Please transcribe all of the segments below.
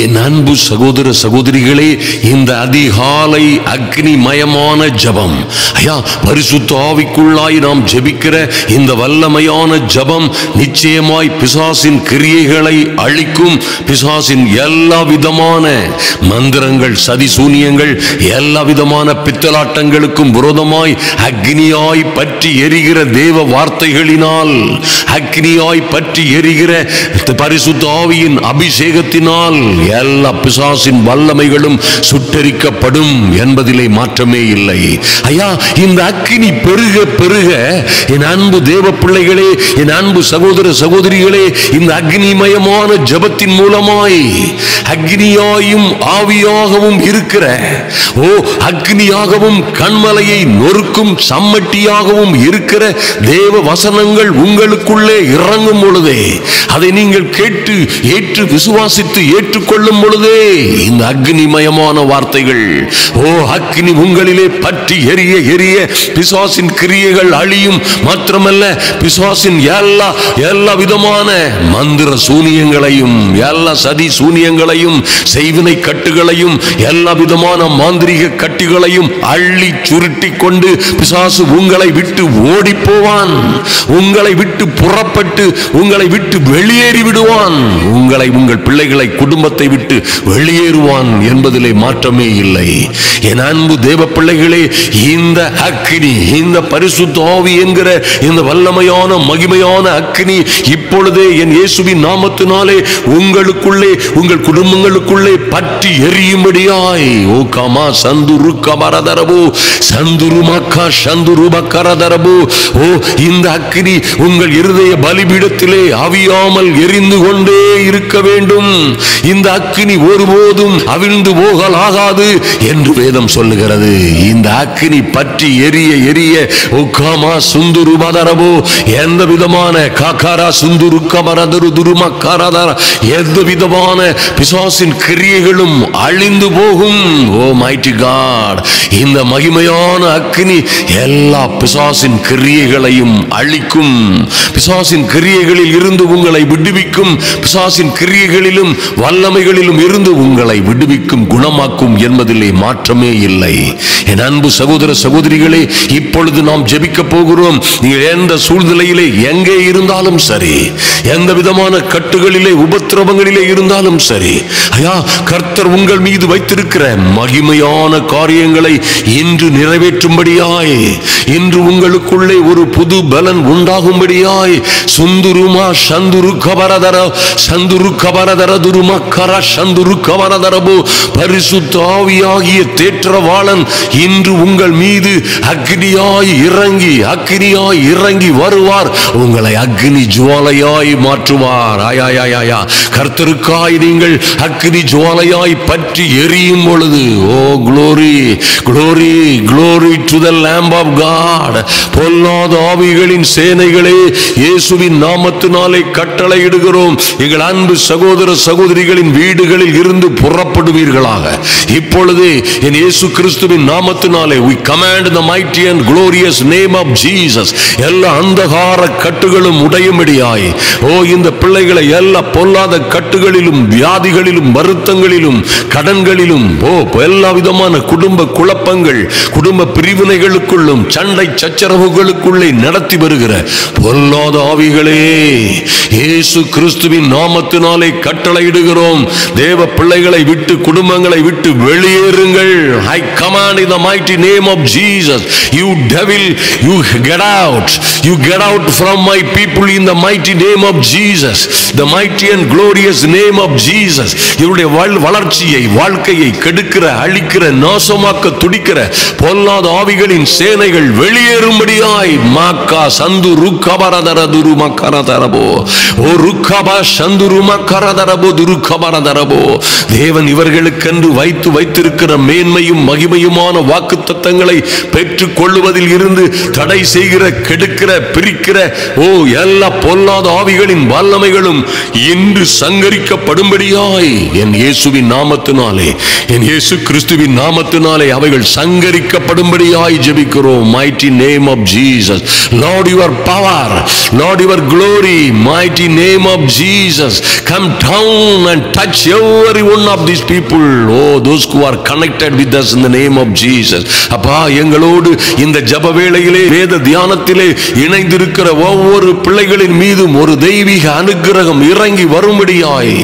என் அன்பு சகோதர சகோதரிகளே, இந்த அதிகாலை அக்னிமயமான ஜபம், ஐயா, பரிசுத்த ஆவிக்குள்ளாய் நாம் ஜெபிக்கிற இந்த வல்லமையான ஜபம் நிச்சயமாய் பிசாசின் கிரியைகளை அழிக்கும். பிசாசின் எல்லா விதமான மந்திரங்கள், சதி சூனியங்கள், எல்லா விதமான பித்தலாட்டங்களுக்கும் விரோதமாய் அக்னியாய் பற்றி எரிகிற தேவ வார்த்தைகளினால், அக்னியாய் பற்றி எரிகிற பரிசுத்த ஆவியின் அபிஷேகத்தினால் எல்லா பிசாசின் வல்லமைகளும் சுட்டரிக்கப்படும் என்பதிலே மாற்றமே இல்லை. ஐயா, இந்த அக்கினி பெருக பெருக என் அன்பு தேவ பிள்ளைகளே, என் அன்பு சகோதர சகோதரிகளே, இந்த அக்னிமயமான ஜபத்தின் மூலமாய் அக்னியாயும் ஆவியாகவும் இருக்கிற, அக்னியாகவும் கண்மலையை நொறுக்கும் சம்மட்டியாகவும் இருக்கிற தேவ வசனங்கள் உங்களுக்குள்ளே இறங்கும் பொழுதே, அதை நீங்கள் கேட்டு ஏற்று விசுவாசித்து ஏற்றுக்கொள்ளும் பொழுதே இந்த அக்னிமயமான வார்த்தைகள், அக்னி உங்களிலே பற்றி எரிய எரிய பிசாசின் கிரியைகள் அழியும். மாத்திரமல்ல, பிசாசின் எல்லா விதமான மந்திர சூனியங்களையும், எல்லா சதி சூனியங்களையும், செய்வினை கட்டுகளையும், எல்லா விதமான மாந்திரிக கட்டுகளையும் அள்ளி சுருட்டி கொண்டு பிசாசு உங்களை விட்டு ஓடி போவான். உங்களை விட்டு புறப்பட்டு உங்களை விட்டு வெளியேறி விடுவான். உங்களை, உங்கள் பிள்ளைகளை, குடும்பத்தை விட்டு வெளியேறுவான் என்பதிலே மாற்றமே இல்லை. என் அன்பு தேவ பிள்ளைகளே, இந்த அக்கினி, இந்த பரிசுத்த ஆவி என்கிற இந்த வல்லமையான மகிமையான அக்கினி இப்பொழுதே என் இயேசுவின் நாமத்தினாலே உங்களுக்குள்ளே, உங்கள் குடும்பங்களுக்குள்ளே பற்றி எரியும்படியாய், ஓ காமா சந்துரு கபரதரபு சந்துருமக்கா சந்துருபக்கரதரபு, இந்த அக்கினி உங்கள் இருதய பலிபீடத்திலே அவியாமல் எரிந்து கொண்டே இருக்க வேண்டும். இந்த அக்கினி ஒருபோதும் அவிழ்ந்து போகலாகாது என்று வேதம் சொல்லுகிறது. இந்த அக்கினி பற்றி எரிய எரிய உக்காமா சுந்துரு பதரபோ, எந்த விதமான காக்காரா சுந்துரு கபரதரு துருமக்காரதர, எந்த விதமான பிசாசின் கிரியைகளும் அழிந்து போகும். ஓ மைட்டி காட், இந்த மகிமையான அக்கினி எல்லா பிசாசின் கிரியைகளையும் அழிக்கும். பிசாசின் கிரியைகளில் இருந்து உங்களை விடுவிக்கும். பிசாசின் கிரியைகளிலும் வல்லமைகளிலும் இருந்து உங்களை விடுவிக்கும், குணமாக்கும் என்பதிலே மாற்றமே இல்லை. என் அன்பு சகோதர சகோதரிகளே, இப்பொழுது நாம் ஜெபிக்க போகிறோம். நீங்கள் எந்த சூழ்நிலையிலே எங்கே இருந்தாலும் சரி, எந்த விதமான கட்டுகளிலே உபத்திரவங்களிலே இருந்தாலும் சரி, ஐயா, கர்த்தர் உங்கள் மீது வைத்திருக்கிற மகிமையான காரியங்களை இன்று நிறைவேற்றும்படியாய், இன்று உங்களுக்குள்ளே ஒரு புது பலன் உண்டாகும்படியாய், சுந்துருமா சந்துரு கபரதர சந்துரு கபரதர துருமக்கர சந்துரு கபரதரபோ, பரிசுத்த ஆவியாகிய தேற்றவாளன் இன்று உங்கள் மீது அக்னியாய் இறங்கி வருவார். உங்களை அக்னி ஜுவாலையாய் மாற்றுவார். ஆயா, கர்த்தருக்காய் நீங்கள் அக்னி ஜுவாலையாய் பற்றி எரியும் பொழுது, ஓ glory, glory, glory to the Lamb of God. பொல்லாத ஆவிகளின் சேனைகளே, இயேசுவின் நாமத்தினாலே கட்டளையிடுகிறோம், எங்கள் அன்பு சகோதர சகோதரிகளின் வீடுகளில் இருந்து புறப்படுவீர்களாக. இப்பொழுதே என் இயேசு கிறிஸ்துவின் நாமத்தினாலே we command the mighty and glorious name of Jesus, எல்லா அந்தகார கட்டுகளும் உடையும்படியாய், இந்த பிள்ளைகளை எல்லா பொல்லாத கட்டுகளிலும், வியாதிகளிலும், வருத்தங்களிலும், கடன்களிலும், எல்லா விதமான குடும்ப குழப்பங்கள், குடும்ப பிரிவினைகளுக்குள்ளும், சண்டை சச்சரவுகளுக்குள்ளே நடத்தி வருகிற பொல்லாத ஆவிகளே, இயேசு கிறிஸ்துவின் நாமத்தினாலே கட்டளையிடுகிறோம். தேவ பிள்ளைகளை விட்டு, குடும்பங்களை விட்டு வெளியேறுங்கள். I command in the mighty name of Jesus, you devil, you get out. You get out from my people in the mighty name of Jesus, the mighty and glorious name of Jesus. இவருடைய வளர்ச்சியை, வாழ்க்கையை கெடுக்கிற, அழிக்கிற, நாசமாக்க துடிக்கிற பொல்லாத ஆவிகளின் சேனைகள் வெளியேறும்படியாய், maca சந்து ருக்கபரதர துருமக்கரதரபோ, ஓ ருக்கபா சந்து ருமக்கரதரபோ துருக்கபரதரபோ. தேவன் இவர்களுக்கென்று வைத்திருக்கிற மேன்மையும் மகிமையுமான வாக்குத்தத்தங்களை பெற்றுக் கொள்ளுவதில் இருந்து தடை செய்கிற, கெடுக்கிற, பிரிக்கிற எல்லா பொல்லாத ஆவிகளின் வல்லமை வல்லமைகளும் இன்று சங்கரிக்கப்படும்படியாய் என் இயேசுவின் நாமத்தினாலே, என் இயேசு கிறிஸ்துவின் நாமத்தினாலே அவைகள் சங்கரிக்கப்படும்படியாய் ஜெபிக்கிறோம். mighty name of Jesus. Lord, your power, Lord, your glory, mighty name of Jesus, come down and touch every one of these people. Oh, those who are connected with us in the name of Jesus. அப்பா, எங்களோடு இந்த ஜெப வேளையிலே வேத தியானத்திலே இணைந்திருக்கிற ஒவ்வொரு பிள்ளைகளின் மீதும் ஒரு தெய்வீக அனுக்கிரகம் இறங்கி வரும்படியாய்,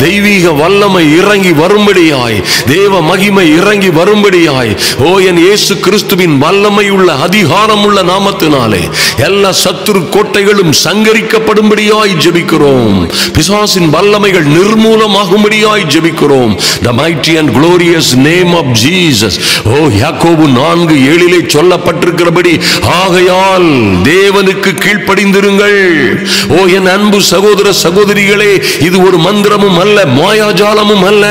தெய்வீக வல்லமை இறங்கி வரும்படியாய், தேவ மகிமை இறங்கி வரும்படியாய், ஓ என் இயேசு கிறிஸ்துவின் வல்லமை உள்ள அதிகாரம் உள்ள நாமத்தினாலே எல்லா சத்துரு கோட்டைகளும் சங்கரிக்கப்படும்படியாய் ஜெபிக்கிறோம். பிசாசின் வல்லமைகள் நிர்மூலமாகும்படியாய் ஜெபிக்கிறோம். The mighty and glorious name of Jesus. ஓ யாக்கோபு 4:7 சொல்லப்பட்டிருக்கிறபடி, ஆகையால் தேவனுக்கு கீழ்ப்படிந்திருங்கள். ஓ என் அன்பு சகோதர சகோதரிகளே, இது ஒரு மந்திரமும் அல்ல, மாயாஜாலமும் அல்ல.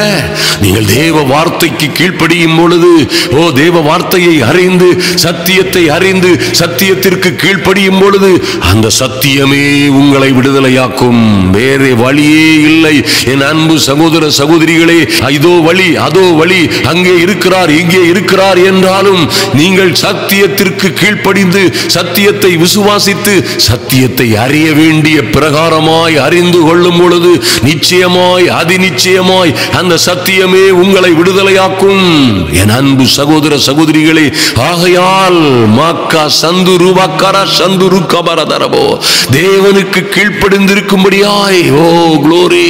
நீங்கள் தேவ வார்த்தைக்கு கீழ்ப்படியும் பொழுது, ஓ தேவ வார்த்தையை அறிந்து, சத்தியத்தை அறிந்து, சத்தியத்திற்கு கீழ்ப்படியும் பொழுது அந்த சத்தியமே உங்களை விடுதலையாக்கும். வேறு வழியே இல்லை. என் அன்பு சகோதர சகோதரிகளே, இதோ வழி, அதோ வழி, அங்கே இருக்கிறார், இங்கே இருக்கிறார் என்றாலும் நீங்கள் சத்தியத்திற்கு கீழ்ப்படிந்து, சத்தியத்தை விசுவாசித்து, சத்தியத்தை அறிய வேண்டிய பிரகாரமாய் அறிந்து கொள்ளும் பொழுது நிச்சயமாய், அதிநிச்சயமாய் அந்த சத்தியமே உங்களை விடுதலையாக்கும். என் அன்பு சகோதர சகோதரிகளே, ஆகையால் மாக்கா சந்துரு வாக்காரா சந்துரு கபரதரபோ, தேவனுக்கு கீழ்ப்படிந்திருக்கும்படியாய், ஓ குளோரி,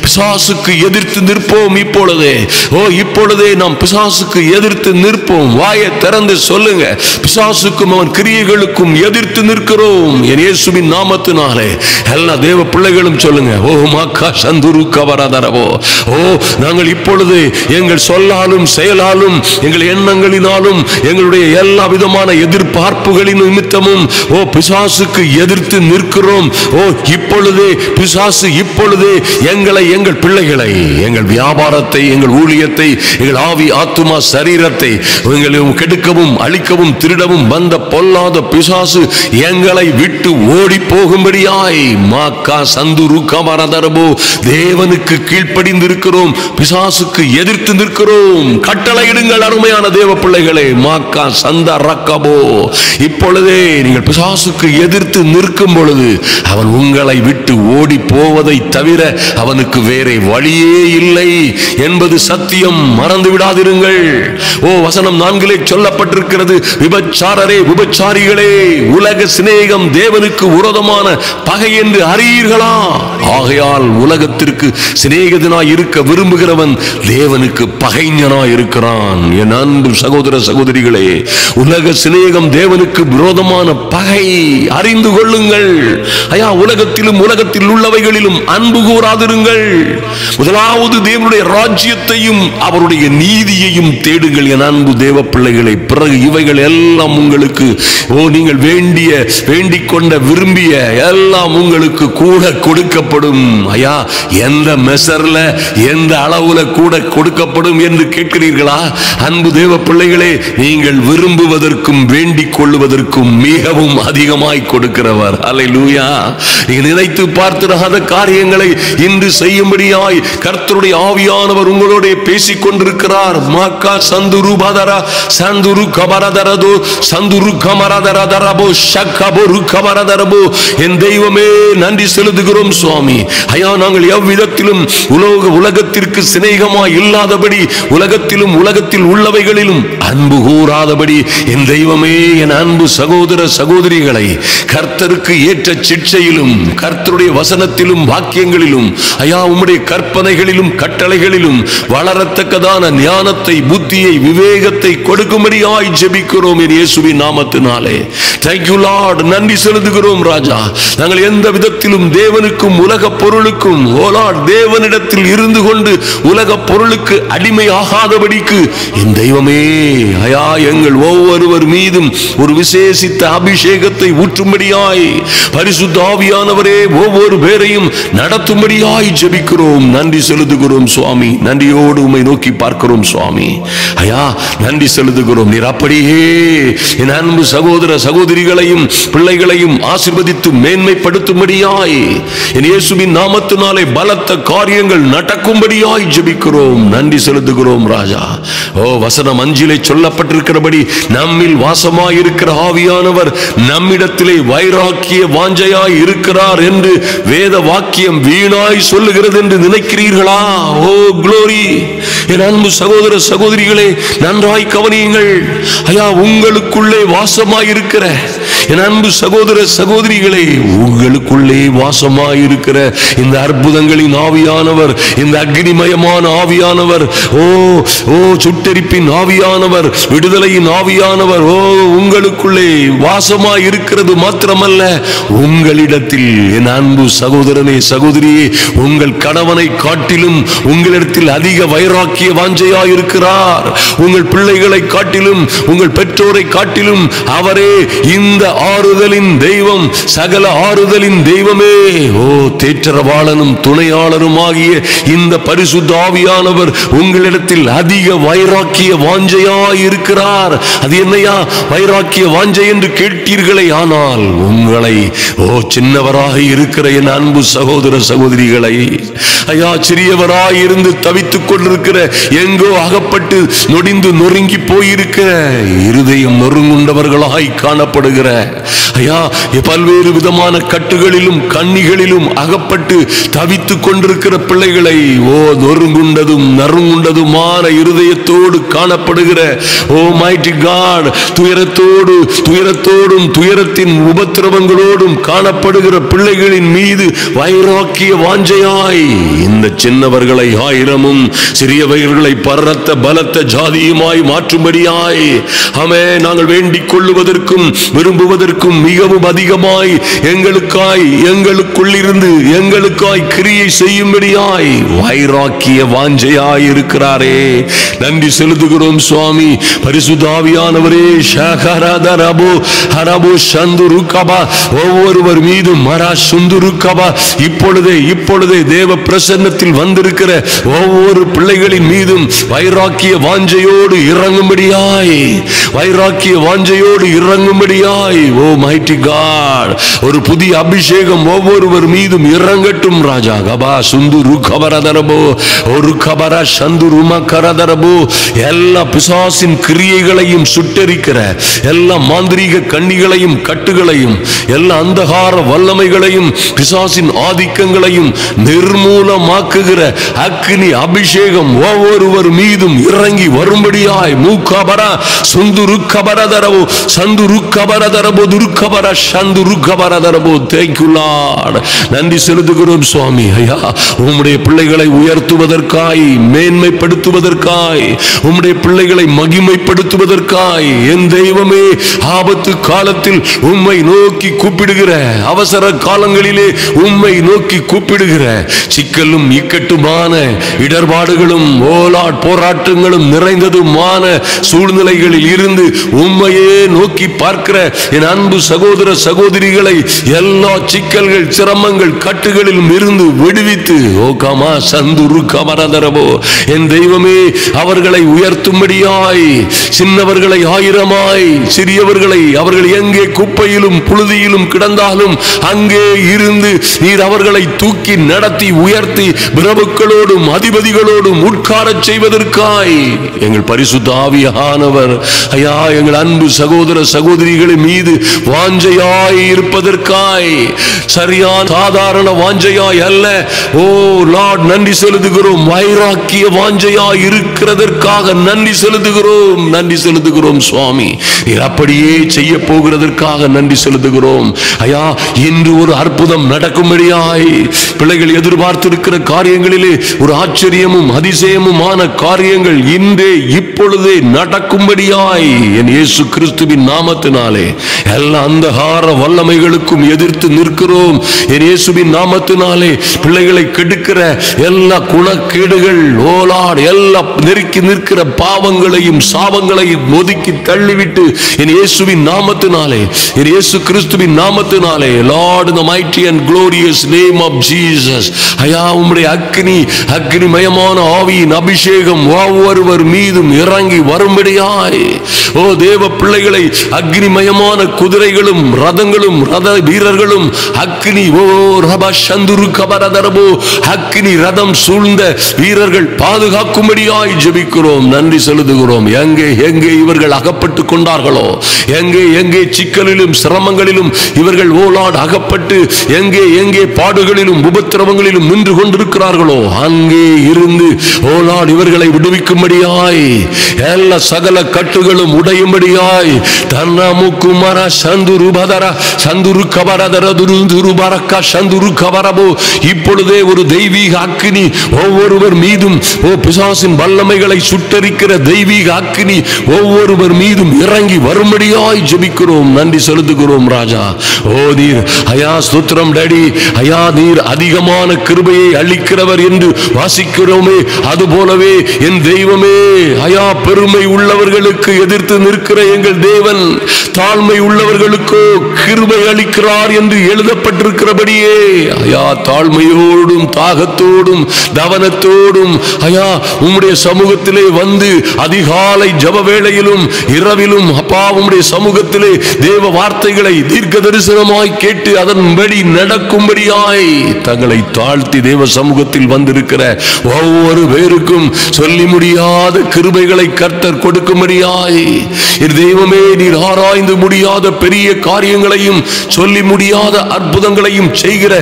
பிசாசுக்கு எதிர்த்து நிற்போம். இப்பொழுதே, ஓ இப்பொழுதே நாம் பிசாசுக்கு எதிர்த்து நிற்போம். வாயை திறந்து சொல்லுங்க, பிசாசுக்கும் அவன் கிரியைகளுக்கும் எதிர்த்து நிற்கிறோம் என் இயேசுவின் நாமத்தினாலே. எல்லா தேவ பிள்ளைகளும் சொல்லுங்க, ஓ மாக்கா சந்துரு கபரதரபோ. ஓ நாங்கள் இப்பொழுது எங்கள் சொல்லாலும் செயலாலும் எங்கள் எண்ணங்களினாலும் எங்களுடைய எல்லா விதமான எதிர்பார்ப்புகளின் நிமித்தமும் ஓ பிசாசுக்கு எதிர்த்து நிற்கிறோம். ஓ இப்பொழுதே பிசாசு இப்பொழுதே எங்களை, எங்கள் பிள்ளைகளை, எங்கள் வியாபாரத்தை, எங்கள் ஊழியத்தை, எங்கள் ஆவி ஆத்துமா சரீரத்தை எங்களையும் கெடுக்கவும் அழிக்கவும் திருடவும் வந்த பொல்லாத பிசாசு எங்களை விட்டு ஓடி போகும்படியாய் மாக்கா சந்துரு கமரதரபோ, தேவனுக்கு கீழ்ப்படிந்திருக்கிறோம், பிசாசுக்கு எதிர்த்து நிற்கிறோம். கட்டளையிடுங்கள் அருமையான தேவ பிள்ளைகளே. மாக்கா சந்த ரக்கபோ, இப்பொழுதே நீங்கள் பிசாசுக்கு எதிர்த்து நிற்கும் பொழுது அவன் உங்களை விட்டு ஓடி போவதை தவிர அவனுக்கு வேறே வழியே இல்லை என்பது சத்தியம். மறந்து விடாதிருங்கள். ஓ வசனம் 4 சொல்லப்பட்டிருக்கிறது, விபச்சாரரே, விபச்சாரிகளே, உலக சிநேகம் தேவனுக்கு விரோதமான பகை என்று அறியீர்களா? ஆகையால் உலகத்திற்கு சிநேகிதனாய் இருக்க விரும்புகிறவன் தேவனுக்கு பகைஞனாய் இருக்கிறான். என் அன்பு சகோதர சகோதரிகளே, உலக சிநேகம் தேவனுக்கு விரோதமான பகை. அறிந்து கொள்ளுங்கள். ஐயா, உலகத்திலும் உலகத்தில் உள்ளவைகளிலும் அன்பு கூறாதிருங்கள். முதலாவது தேவனுடைய ராஜ்யத்தையும் அவருடைய நீதியையும் தேடுங்கள் என் அன்பு தேவ பிள்ளைகளை. பிறகு இவைகள் எல்லாம் உங்களுக்கு, ஓ நீங்கள் வேண்டிக் கொண்ட விரும்பிய எல்லாம் உங்களுக்கு கூட கொடுக்கப்படும். ஐயா, எந்த மெசர்ல எந்த அளவுல கூட கொடுக்கப்படும் என்று கேட்கிறீர்களா? அன்பு தேவ பிள்ளைகளே, நீங்கள் விரும்புவதற்கும் வேண்டிக் கொள்ளுவதற்கும் மிகவும் அதிகமாய் கொடுக்கிறவர். அல்லேலூயா. நீங்க நினைத்து பார்த்திராத காரியங்களை இன்று செய்யும்படியாய் கர்த்தருடைய ஆவியானவர் உங்களோட பேசிக் கொண்டிருக்கிறார். மாக்கா சந்துரு பதரா சந்துரு கபரதரதோ சந்துரு கமரதரதரபோ ஷக்கபரு கமரதரபோ. என் தெய்வமே, நன்றி செலுத்துகிறோம் சுவாமி. ஐயா, நாங்கள் எவ்விதத்திலும் உலகத்திற்கு சிநேகமாய் இல்லாதபடி, உலகத்திலும் உலகத்தில் உள்ளவைகளிலும் அன்பு கூறாதபடி, என் தெய்வமே, என் அன்பு சகோதர சகோதரிகளை கர்த்தருக்கு ஏற்ற சிட்சையிலும், கர்த்தருடைய வசனத்திலும், வாக்கியங்களிலும், ஐயா உம்முடைய கற்பனைகளிலும் கட்டளைகளிலும் வளரத்தக்கதான ஞானத்தை, புத்தியை, விவேகத்தை கொடுக்கும்படியாய் ஜெபிக்கிறோம் என் இயேசுவின் நாமத்தினாலே. Thank you Lord. நன்றி செலுத்துகிறோம் ராஜா. நாங்கள் எந்த விதத்திலும் தேவனுக்கும் உலக பொருளுக்கும், ஓ லார்ட், தேவனிடத்தில் இருந்து கொண்டு உலக பொருளுக்கு அடிமையாகாதபடிக்கு என் தெய்வமே, ஐயா எங்கள் ஒவ்வொருவர் மீதும் ஒரு விசேஷித்த அபிஷேகத்தை ஊற்றும்படியாய் பரிசுத்த ஆவியானவரே ஒவ்வொரு பேரையும் நடத்தும்படியாய் ஜெபிக்கிறோம். நன்றி செலுத்துகிறோம் சுவாமி. நன்றியோடு உம்மை நோக்கி பார்க்கிறோம் சுவாமி. ஐயா, நன்றி செலுத்துகிறோம். நீர் அப்படியே என் அன்பு சகோதர சகோதரிகளையும் பிள்ளைகளையும் ஆசீர்வதித்து மேன்மைப்படுத்தும்படியாய் என் இயேசுவின் நாமத்தினாலே பலத்த காரியங்கள் நடக்கும்படியாய் ஜெபிக்கிறோம். நன்றி செலுத்துகிறோம் ராஜா. ஓ, வசனம் 5 சொல்லப்பட்டிருக்கிறபடி நம்மில் வாசமாயிருக்கிற ஆவியானவர் நம்மிடத்திலே வைராக்கிய வாஞ்சையாய் இருக்கிறார் என்று வேத வாக்கியம் வீணாய் சொல்லுகிறது என்று நினைக்கிறீர்களா? ஓ க்ளோரி! என் அன்பு சகோதர சகோதரிகளே, நன்றாய் கவனியுங்கள். ஐயா, உங்களுக்குள்ளே வாசமாயிருக்கிற என் அன்பு சகோதர சகோதரிகளே, உங்களுக்குள்ளே வாசமாயிருக்கிற இந்த அற்புதங்களின் ஆவியானவர், இந்த அக்னிமயமான ஆவியானவர், ஓ ஓ சுட்டெரிப்பின் ஆவியானவர், விடுதலையின் ஆவியானவர், ஓ உங்களுக்குள்ளே வாசமாயிருக்கிறது மாத்திரமல்ல, உங்களிடத்தில் என் அன்பு சகோதரனே சகோதரியே, உங்கள் கணவனை காட்டிலும் உங்களிடத்தில் அதிக வைராக்கிய வாஞ்சையாயிருக்கிறார். உங்கள் பிள்ளைகளை காட்டிலும் உங்கள் பெற்றோரை காட்டிலும் அவரே இந்த ஆறுதலின் தெய்வம், சகல ஆறுதலின் தெய்வமே. ஓ, தேற்றரவாளனும் துணையாளரும் ஆகிய இந்த பரிசுத்த ஆவியானவர் உங்களிடத்தில் அதிக வைராக்கிய வாஞ்சையாய் இருக்கிறார். அது என்னையா வைராக்கிய வாஞ்சை என்று கேட்டீர்களே, ஆனால் உங்களை ஓ சின்னவராக இருக்கிற என் அன்பு சகோதர சகோதரிகளை, ஐயா சிறியவராய் இருந்து தவித்துக் கொண்டிருக்கிற, எங்கோ அகப்பட்டு நொடிந்து நொறுங்கி போயிருக்கிற, இருதயம் நொறுங்குண்டவர்களாய் காணப்படுகிற, ஐயா பல்வேறு விதமான கட்டுகளிலும் கண்ணிகளிலும் அகப்பட்டு தவித்துக் கொண்டிருக்கிற பிள்ளைகளை, ஓ நொறுங்குண்டதும் நறுங்குண்டதுமான இருதயத்தோடு காணப்படுகிற, ஓ மைட்டி காட், துயரத்தோடும் துயரத்தின் உபத்திரவங்களோடும் காணப்படுகிற பிள்ளைகளின் மீது வைராக்கிய வாஞ்சையாய் இந்த சின்னவர்களை ஆயிரமும் சிறியவர்களை பரத்த பலத்த ஜாதியுமாய் மாற்றும்படியாய் ஆமே நாங்கள் வேண்டிக் கொள்ளுவதற்கும் விரும்புவதற்கும் மிகவும் அதிகமாய் எங்களுக்குள்ளிருந்து எங்களுக்காய் கிரியை செய்யும்படியாய் வைராக்கிய வாஞ்சையாய் இருக்கிறாரே. நன்றி செலுத்துகிறோம் சுவாமி. பரிசுத்த ஆவியானவரே, ஒவ்வொருவர் மீதும் இப்பொழுதே தேவ பிரசன்னத்தில் வந்திருக்கிற ஒவ்வொரு பிள்ளைகளின் மீதும் வைராக்கிய வாஞ்சையோடு இறங்கும்படியாய் ஓ மைட்டி காட், ஒரு புதிய அபிஷேகம் ஒவ்வொருவர் மீதும் இறங்கட்டும் ராஜா. கபா சுந்துரு கபரதரபோ ஒரு கபரா சந்துருமா கரதரபோ, எல்லா பிசாசின் கிரியைகளையும் சுட்டெரிக்கிற, எல்லா மாந்திரீக கண்ணிகளையும் கட்டுகளையும் எல்லா அந்தகார வல்லமைகளையும் பிசாசின் ஆதிக்கங்களையும் நிர்மூலமாக்குகிற அக்னி அபிஷேகம் ஒவ்வொருவர் மீதும் இறங்கி வரும்படியாய் மூக்கபரா சுந்துரு கபரதரபோ சந்துரு கபரதரபோ துருக்கபரா சந்துரு கபரதரபோ. Thank you lord. நன்றி செலுத்துகிறோம் சுவாமி. ஐயா, உம்முடைய பிள்ளைகளை உயர்த்துவதற்காய், மேன்மைப்படுத்துவதற்காய், உம்முடைய பிள்ளைகளை மகிமைப்படுத்துவதற்காய் என் தெய்வமே, ஆபத்து காலத்தில் உம்மை நோக்கி கூப்பிடுகிற, அவசர காலங்களிலே உம்மை நோக்கி கூப்பிடுகிற, சிக்கலும் இக்கட்டுமான இடர்பாடுகளும் ஓலாட் போராட்டங்களும் நிறைந்ததுமான சூழ்நிலைகளில் இருந்து உம்மையே நோக்கி பார்க்கிற என் அன்பு சகோதர சகோதரிகளை எல்லா சிக்கல்கள் சிரமங்கள் கட்டுகளிலும் இருந்து விடுவித்து ஓகாமா சந்துரு கமரதரபோ என் தெய்வமே, அவர்களை உயர்த்தும்படியாய், சின்னவர்களை ஆயிரமாய், சிறியவர்களை அவர்கள் எங்கே குப்பையிலும் புழுதியிலும் கிடந்தாலும் அங்கே இருந்து நீர் அவர்களை தூக்கி நடத்தி உயர்த்தி பிரபுக்களோடும் அதிபதிகளோடும் உட்காரச் செய்வதற்காய் எங்கள் பரிசுத்த ஆவியானவர் ஐயா எங்கள் அன்பு சகோதர சகோதரிகளின் மீது வாஞ்சையாய் இருப்பதற்காய், சரியான சாதாரண வாஞ்சையாய் அல்ல, ஓ லார்ட் நன்றி செலுத்துகிறோம், வைராக்கிய வாஞ்சையாய் இருக்கிறதற்காக நன்றி செலுத்துகிறோம் சுவாமி. நீர் அப்படியே செய்ய போகிறதற்காக நன்றி செலுத்துகிறோம் ஐயா. இன்று ஒரு அற்புதம் நடக்கும்படியாய், பிள்ளைகள் எதிர்பார்த்திருக்கிற காரியங்களிலே ஒரு ஆச்சரியமும் அதிசயமுமான காரியங்கள் இன்றே இப்பொழுதே நடக்கும்படியாய் என் இயேசு கிறிஸ்துவின் நாமத்தினாலே எல்லா அந்தகார வல்லமைகளுக்கும் எதிர்த்து நிற்கிறோம். என் இயேசுவின் நாமத்தினாலே பிள்ளைகளை கெடுக்கிற எல்லா குணக்கேடுகள் ஓலாட் எல்லா நெருக்கி நிற்கிற பாவங்களையும் சாபங்களையும் ஒதுக்கி தள்ளிவிட்டு என் இயேசுவின் நாமத்தினாலே, என் இயேசு கிறிஸ்துவின் நாமத்தினாலே, Lord in the mighty and glorious name of Jesus, ஐயா உம்முடைய அக்னிமயமான ஆவியின் அபிஷேகம் ஒவ்வொருவர் மீதும் இறங்கி வரும்படியாய், ஓ தேவ பிள்ளைகளை அக்னிமயமான குதிரைகளும் ரதங்களும் ரத வீரர்களும் அக்னி அக்னி ரதம் சூழ்ந்த வீரர்கள் பாதுகாக்கும்படியாய் ஜெபிக்கிறோம். நன்றி செலுத்துகிறோம். எங்கே எங்கே இவர்கள் அகப்பட்டுக் கொண்டார்களோ, எங்கே எங்கே சிக்கலிலும் சிரமங்களிலும் இவர்கள் ஓலாட் அகப்பட்டு எங்கே எங்கே பாடுகளிலும் உபத்திரவங்களிலும் நின்று கொண்டிருக்கிறார்களோ, அங்கே இருந்து ஓலாட் இவர்களை விடுவிக்கும்படியாய் எல்லா சகல கட்டுகளும் உடையும்படியாய் தன்னமுக்குமர சந்துரு பதர சந்துரு கபரதர துரு பரக்க சந்துரு கபரபோ இப்பொழுதே ஒரு தெய்வீக அக்கினி ஒவ்வொருவர் மீதும் பிசாசின் வல்லமைகளை சுட்டரிக்கிற தெய்வீக அக்கினி ஒவ்வொருவர் மீதும் இறங்கி வரும்படியாய் ஜெபிக்கிறோம். நன்றி செலுத்துகிறோம் ராஜா. ஓ நீர் ஐயா ஸ்தோத்திரம் டாடி. ஐயா நீர் அதிகமான கிருபையை அளிக்கிறவர் என்று வாசிக்கிறோமே, அது போலவே என் தெய்வமே ஐயா பெருமை உள்ளவர்களுக்கு எதிர்த்து நிற்கிற எங்கள் தேவன் தாழ்மை உள்ளவர்களுக்கோ கிருபை அளிக்கிறார் என்று எழுதப்பட்டிருக்கிறபடியே ஐயா தாழ்மையோடும் தாகத்தோடும் தவனத்தோடும் ஐயா உம்முடைய சமூகத்திலே வந்து அதிகாலை ஜப வேளையிலும் இரவிலும் அப்பா உம்முடைய சமூகத்திலே தேவ வார்த்தைகளை தீர்க்க தரிசனமாய் கேட்டு அதன்படி நடக்கும்படியாய் தங்களை தாழ்த்தி தேவ சமூகத்தில் வந்திருக்கிற ஒவ்வொரு பேருக்கும் சொல்லி முடியாத கிருபைகளை கர்த்தர் கொடுக்கும்படியாய் தெய்வமே நீர் ஆராய்ந்து முடியாத பெரிய காரியங்களையும் சொல்லி முடியாத அற்புதங்களையும் செய்கிற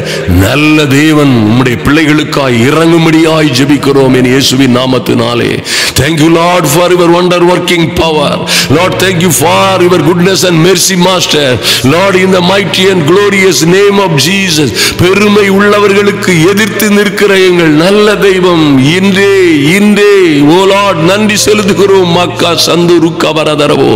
நல்ல தேவன் உம்முடைய பிள்ளைகளுக்காய் இறங்கும்படியாய் ஜெபிக்கிறோம் என் இயேசுவின் நாமத்தினாலே. Thank you Lord for your wonder working power. Lord, thank you for your goodness and mercy master. Lord, in the mighty and glorious name of Jesus. பெருமை உள்ளவர்களுக்கு எதிர்த்து நிற்கிற எங்கள் நல்ல தெய்வம் இன்றே இன்றே ஓ லார்ட் நன்றி செலுத்துகிறோம். மக்கா சந்துரு கபரதரவோ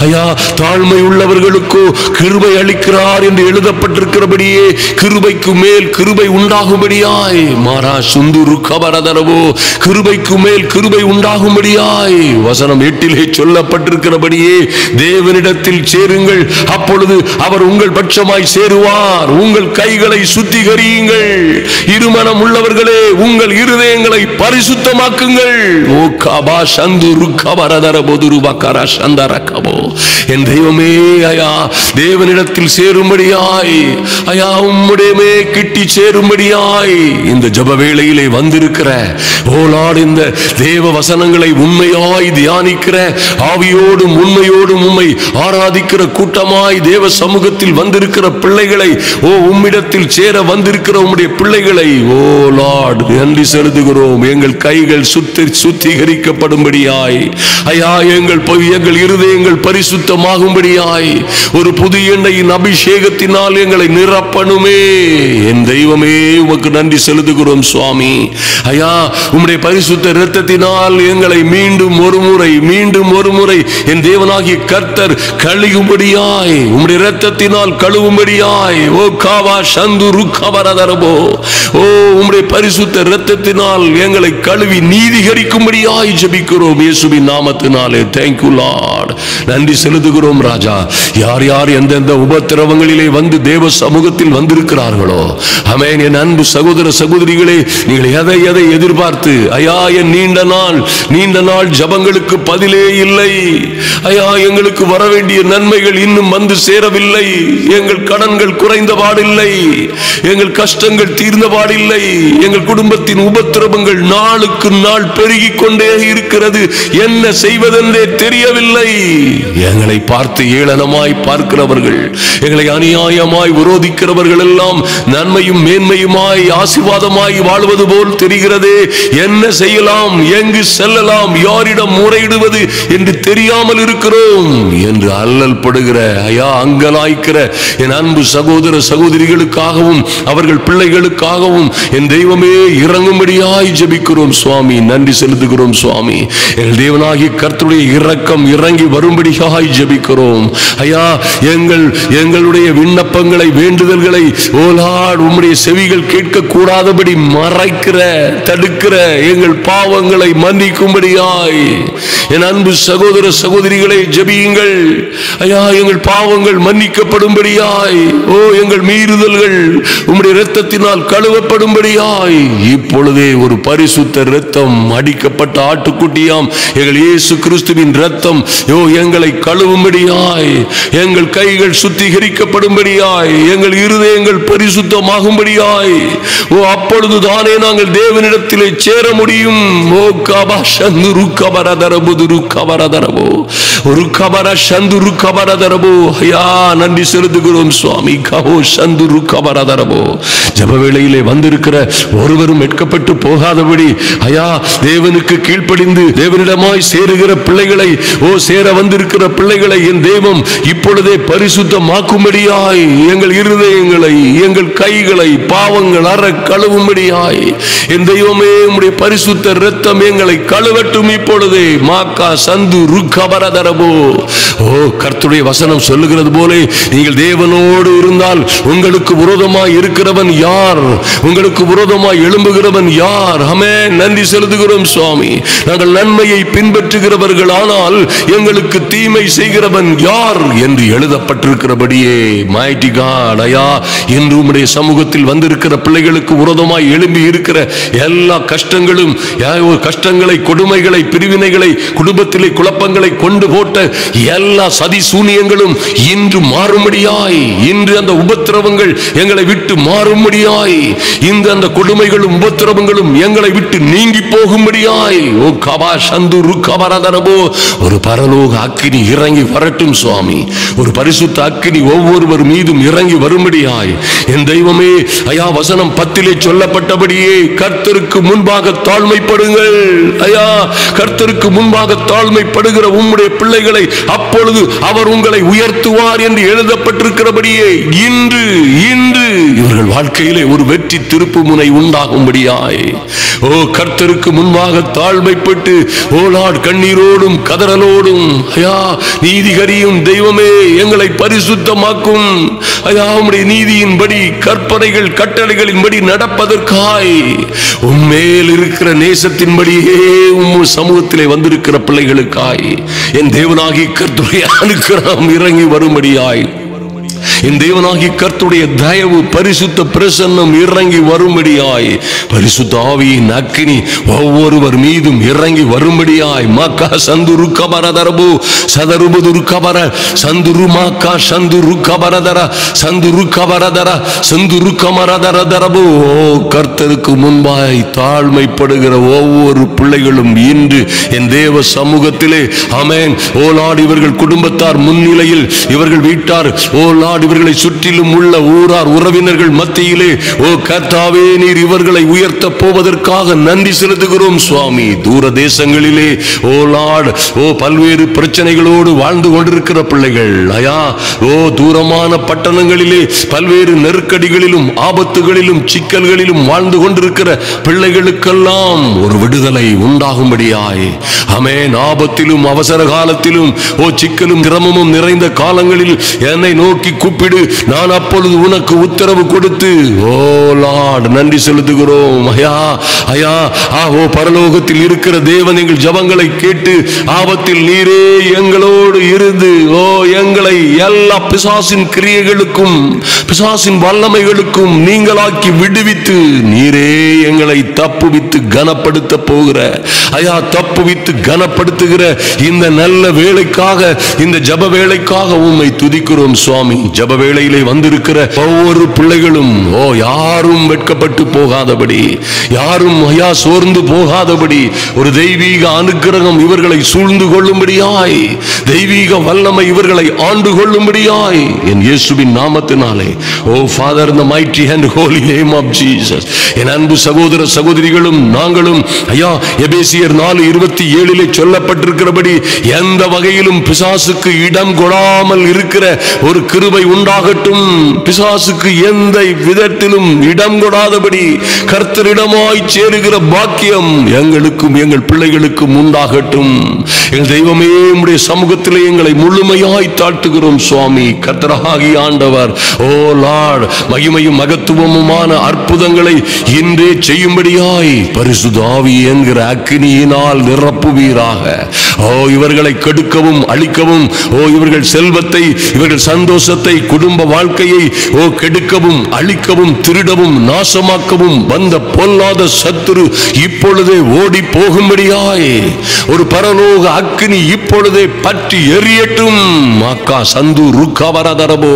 ஐயா தாழ்மை உள்ளவர்களுக்கோ கிருபை அளிக்கிறார் என்று எழுதப்பட்டிருக்கிறபடியே கிருபைக்கு மேல் கிருபை உண்டாகும்படியாய் மாறா சுந்துரு கபரதரவோ கிருபைக்கு மேல் கிருபை உண்டாகும்படியாய் வசனம் 8 சொல்லப்பட்டிருக்கிறபடியே தேவனிடத்தில் சேருங்கள், அப்பொழுது அவர் உங்கள் பட்சமாய் சேருவார். உங்கள் கைகளை சுத்திகரியுங்கள், இருமனம் உள்ளவர்களே உங்கள் இருதயங்களை பரிசுத்தமாக்குங்கள். ஓ கபா சந்துரு கபரதரபோ துருபகரா சந்தரகபோ என் தெய்வமே ஐயா தேவனிடத்தில் சேரும்படியாய் ஐயா உம்முடையமே கிட்டி சேரும்படியாய் இந்த ஜப வேளையிலே வந்திருக்கிற ஓ லார்ட் இந்த தேவ வசனங்களை உண்மையாய் தியானிக்கிற ஆவியோடும் உண்மையோடும் உம்மை ஆராதிக்கிற கூட்டமாய் தேவ சமூகத்தில் வந்திருக்கிற பிள்ளைகளை ஓ உம்மிடத்தில் சேர வந்திருக்கிற உம்முடைய பிள்ளைகளை ஓ லார்ட் நன்றி செலுத்துகிறோம். எங்கள் கைகள் சுத்திகரிக்கப்படும்படியாய் ஐயா எங்கள் இருதயங்கள் பரிசுத்தமாகும்படியாய் ஒரு புதிய எண்ணெயின் அபிஷேகத்தினால் எங்களை நிரப்பணுமே. என் தெய்வமே உமக்கு நன்றி செலுத்துகிறோம் சுவாமி. ஐயா உம்முடைய பரிசுத்த இரத்தத்தினால் எங்களை மீண்டும் ஒரு முறை என் தேவனாகிய கர்த்தர் கழுகும்படியாய் உம்முடைய இரத்தத்தினால் கழுவும்படியாய் ஓ காவா சந்துரு கபரதரபோ ஓ உம்முடைய பரிசுத்த இரத்தத்தினால் எங்களை கழுவி நீதிகரிக்கும்படியாய் ஜெபிக்கிறோம் இயேசுவின் நாமத்தினாலே. Thank you Lord. நன்றி செலுத்துகிறோம் ராஜா. யார் யார் எந்தெந்த உபத்திரவங்களிலே வந்து தேவ சமூகத்தில் வந்திருக்கிறார்களோ ஆமென். என் அன்பு சகோதர சகோதரிகளே நீங்கள் எதை எதை எதிர்பார்த்து ஐயா என் நீண்ட நாள் ஜபங்களுக்கு பதிலே இல்லை ஐயா எங்களுக்கு வர வேண்டிய நன்மைகள் இன்னும் வந்து சேரவில்லை, எங்கள் கடன்கள் குறைந்த பாடில்லை, எங்கள் கஷ்டங்கள் தீர்ந்த பாடில்லை, எங்கள் குடும்பத்தின் உபத்திரவங்கள் நாளுக்கு நாள் பெருகிக் கொண்டே இருக்கிறது, என்ன செய்வதென்றே தெரியவில்லை. எங்களை பார்த்து ஏளனமாய் பார்க்கிறவர்கள், எங்களை அநியாயமாய் விரோதிக்கிறவர்கள் எல்லாம் நன்மையும் மேன்மையுமாய் ஆசீர்வாதமாய் வாழ்வது போல் தெரிகிறதே, என்ன செய்யலாம், எங்கு செல்லலாம், யாரிடம் முறையிடுவது என்று தெரியாமல் இருக்கிறோம் என்று அல்லல் படுகிற ஐயா அங்கலாய்க்கிற என் அன்பு சகோதர சகோதரிகளுக்காகவும் அவர்கள் பிள்ளைகளுக்காகவும் என் தெய்வமே இறங்கும்படியாய் ஜெபிக்கிறோம் சுவாமி. நன்றி செலுத்துகிறோம் சுவாமி. எங்கள் தேவனாகிய கர்த்தருடைய இரக்கம் இறங்கி வரும்படியாய் ஜெபிக்கிறோம் ஐயா. எங்களுடைய விண்ணப்பங்களை வேண்டுதல்களை ஓ லார்ட் உம்முடைய செவிகள் கேட்க கூடாதபடி மறைக்கிற தடுக்கிற எங்கள் பாவங்களை மன்னிக்கும்படியாய் என் அன்பு சகோதர சகோதரிகளை ஜெபியுங்கள் ஐயா. எங்கள் பாவங்கள் மன்னிக்கப்படும்படியாய் ஓ எங்கள் மீறுதல்கள் உம்முடைய இரத்தத்தினால் கழுவப்படும்படியாய் இப்பொழுதே ஒரு பரிசுத்த இரத்தம் அடிக்க பலியிடப்பட்ட ஆட்டுக்குட்டியாம் எங்கள் இயேசு கிறிஸ்துவின் இரத்தம் எங்களை கழுவும்படியாய், எங்கள் கைகள் சுத்திகரிக்கப்படும்படியாய், எங்கள் இருதயங்கள் பரிசுத்தமாகும்படியாய், அப்பொழுது தானே நாங்கள் தேவனிடத்திலே சேர முடியும். ஓ கபா சந்துரு கபரதரபுதுரு கபரதரபோ ஒரு கபர சந்துரு கபரதரபோ. ஐயா நன்றி செலுத்துகிறோம் சுவாமி. கபோ சந்துரு கபரதரபோ. ஜெப வேளையிலே வந்திருக்கிற ஒருவரும் வெட்கப்பட்டு போகாதபடி ஐயா தேவனுக்கு கீழ்ப்படிந்து தேவனிடமாய் சேருகிற பிள்ளைகளை சேர வந்திருக்கிற பிள்ளைகளை என் தெய்வம் இப்பொழுதே பரிசுத்தமாக்கும்படியாய், எங்கள் இருதயங்களை எங்கள் கைகளை பாவங்கள் அற கழுவும்படியாய் என் தெய்வமே உம்முடைய பரிசுத்த இரத்தம் எங்களை கழுவட்டும் இப்பொழுதே. மாக்கா சந்து ருக்கபரதரபோ. கர்த்தருடைய வசனம் சொல்லுகிறது போல நீங்கள் தேவனோடு இருந்தால் உங்களுக்கு விரோதமாய் இருக்கிறவன் யார்? உங்களுக்கு விரோதமாய் எழும்புகிறவன் யார்? ஆமென். நன்றி செலுத்துகிறோம் சுவாமி. நாங்கள் நன்மையை பின்பற்றுகிறவர்கள், ஆனால் எங்களுக்கு தீமை செய்கிறவன் யார் என்று எழுதப்பட்டிருக்கிறபடியே மைட்டி காட் ஐயா இன்று உம்முடைய சமூகத்தில் வந்திருக்கிற பிள்ளைகளுக்கு விரோதமாய் எழும்பி இருக்கிற எல்லா கஷ்டங்களும், கஷ்டங்களை, கொடுமைகளை, பிரிவினைகளை, குடும்பத்திலே குழப்பங்களை கொண்டு போட்ட எல்லா சதி சூனியங்களும் இன்று மாறும்படியாய், இன்று அந்த உபத்திரவங்கள் எங்களை விட்டு மாறும்படியாய், இந்த அந்த கொடுமைகளும் உபத்திரவங்களும் எங்களை விட்டு நீங்கி போகும்படியாய் ஓ கபா சந்துரு கபரதரபோ ஒரு பரலோக அக்கினி இறங்கி வரட்டும் சுவாமி. ஒரு பரிசுத்த அக்கினி ஒவ்வொருவர் மீதும் இறங்கி வரும்படியாய் என் தெய்வமே ஐயா வசனம் 10 சொல்லப்பட்டபடியே கர்த்தருக்கு முன்பாக தாழ்மைப்படுங்கள். ஐயா கர்த்தருக்கு முன்பாக தாழ்மைப்படுகிற உம்முடைய பிள்ளைகளை அப்பொழுது அவர் உங்களை உயர்த்துவார் என்று எழுதப்பட்டிருக்கிறபடியே இன்று இவர்கள் வாழ்க்கையிலே ஒரு வெற்றி திருப்பு முனை உண்டாகும்படியாய் கர்த்தருக்கு முன்பாக தாழ்மைப்பட்டு ஓலாட் கண்ணீரோடும் கதறலோடும் ஐயா நீதிகரியும் தெய்வமே எங்களை பரிசுத்தமாக்கும் ஐயா உம்முடைய நீதியின்படி கற்பனைகள் கட்டளைகளின்படி நடப்பதற்காய் உம்மேல் இருக்கிற நேசத்தின்படியே உம் சமூகத்திலே வந்திருக்கிற பிள்ளைகளுக்காய் என் தேவனாகி கர்த்தருடைய அனுக்கிரகம் இறங்கி வரும்படியாய், என் தேவனாகி கர்த்தருடைய தயவு பரிசுத்த பிரசன்னம் இறங்கி வரும்படியாய், பரிசுத்த ஆவியின் அக்கினி ஒவ்வொருவர் மீதும் இறங்கி வரும்படியாய் மாக்கா சந்துரு கபரதரபு சதருபுதுரு கபர சந்துரு மாக்கா சந்துரு கபரதர சந்துரு கபரதர சந்துரு கமரதரதரபு. கர்த்தருக்கு முன்பாய் தாழ்மைப்படுகிற ஒவ்வொரு பிள்ளைகளும் இன்று என் தேவ சமூகத்திலே ஆமென். ஓலாடு இவர்கள் குடும்பத்தார் முன்னிலையில், இவர்கள் வீட்டார் ஓலாடு இவர்களை சுற்றிலும் உள்ள ஊரார் உறவினர்கள் மத்தியிலே கர்த்தாவே நீர் இவர்களை உயர்த்த போவதற்காக நன்றி செலுத்துகிறோம் சுவாமி. தூர தேசங்களிலே லார்ட் பல்வேறு பிரச்சனைகளோடு வாழ்ந்து கொண்டிருக்கிற பிள்ளைகள் ஐயா தூரமான பட்டணங்களிலே பல்வேறு நெருக்கடிகளிலும் ஆபத்துகளிலும் சிக்கல்களிலும் வாழ்ந்து கொண்டிருக்கிற பிள்ளைகளுக்கெல்லாம் ஒரு விடுதலை உண்டாகும்படியாய் ஆமென். ஆபத்திலும் அவசர காலத்திலும் சிக்கலும் சிரமமும் நிறைந்த காலங்களில் என்னை நோக்கி கூப்பிடு, நான் அப்பொழுது உனக்கு உத்தரவு கொடுத்து லார்ட் நன்றி செலுத்துகிறோம் ஐயா ஐயா. பரலோகத்தில் இருக்கிற தேவன் எங்கள் ஜெபங்களை கேட்டு ஆபத்தில் நீரே எங்களோடு இருந்து எங்களை எல்லா பிசாசின் கிரியைகளுக்கும் பிசாசின் வல்லமைகளுக்கும் நீங்களாக்கி விடுவித்து நீரே எங்களை தப்புவித்து கனப்படுத்த போகிற ஐயா தப்புவித்து கனப்படுத்துகிற இந்த நல்ல வேளைக்காக, இந்த ஜெப வேளைக்காக உம்மை துதிக்கிறோம் சுவாமி. ஜெப வேளையிலே வந்திருக்கிற ஒவ்வொரு பிள்ளைகளும் யாரும் வெட்கப்பட்டு போகாதபடி, யாரும் ஐயா சோர்ந்து போகாதபடி ஒரு தெய்வீக அனுக்கிரகம் இவர்களை சூழ்ந்து கொள்ளும்படியாய், தெய்வீக வல்லமை இவர்களை ஆண்டு கொள்ளும்படியாய் என் இயேசுவின் நாமத்தினாலே Father in the mighty and holy name of Jesus. என் அன்பு சகோதர சகோதரிகளும் நாங்களும் ஐயா எபேசியர் 4:27 சொல்லப்பட்டிருக்கிறபடி எந்த வகையிலும் பிசாசுக்கு இடம் கொடாமல் இருக்கிற ஒரு கிருபை உண்டாகட்டும். பிசாசுக்கு எந்த விதத்திலும் இடம் கொடாதபடி கர்த்தரிடமாய் சேருகிற பாக்கியம் எங்களுக்கும் எங்கள் பிள்ளைகளுக்கும் உண்டாகட்டும். எங்கள் தெய்வமே உம்முடைய சமூகத்திலே எங்களை முழுமையாய் தாழ்த்துகிறோம் சுவாமி. கர்த்தராகிய ஆண்டவர் லார்ட் மகிமையும் மகத்துவமுமான அற்புதங்களை இன்றே செய்யும்படியாய் பரிசுத்த ஆவி என்கிற அக்கினி அக்கினியினால் நிரப்புவீராக. ஓ இவர்களை கெடுக்கவும் அழிக்கவும், ஓ இவர்கள் செல்வத்தை, இவர்கள் சந்தோஷத்தை, குடும்ப வாழ்க்கையை ஓ கெடுக்கவும் அழிக்கவும் திருடவும் நாசமாக்கவும் வந்த பொல்லாத சத்துரு இப்பொழுதே ஓடி போகும்படியாய் ஒரு பரலோக அக்கினி இப்பொழுதே பற்றி எரியட்டும். மாக்கா சந்து ருக்கவரதரபோ.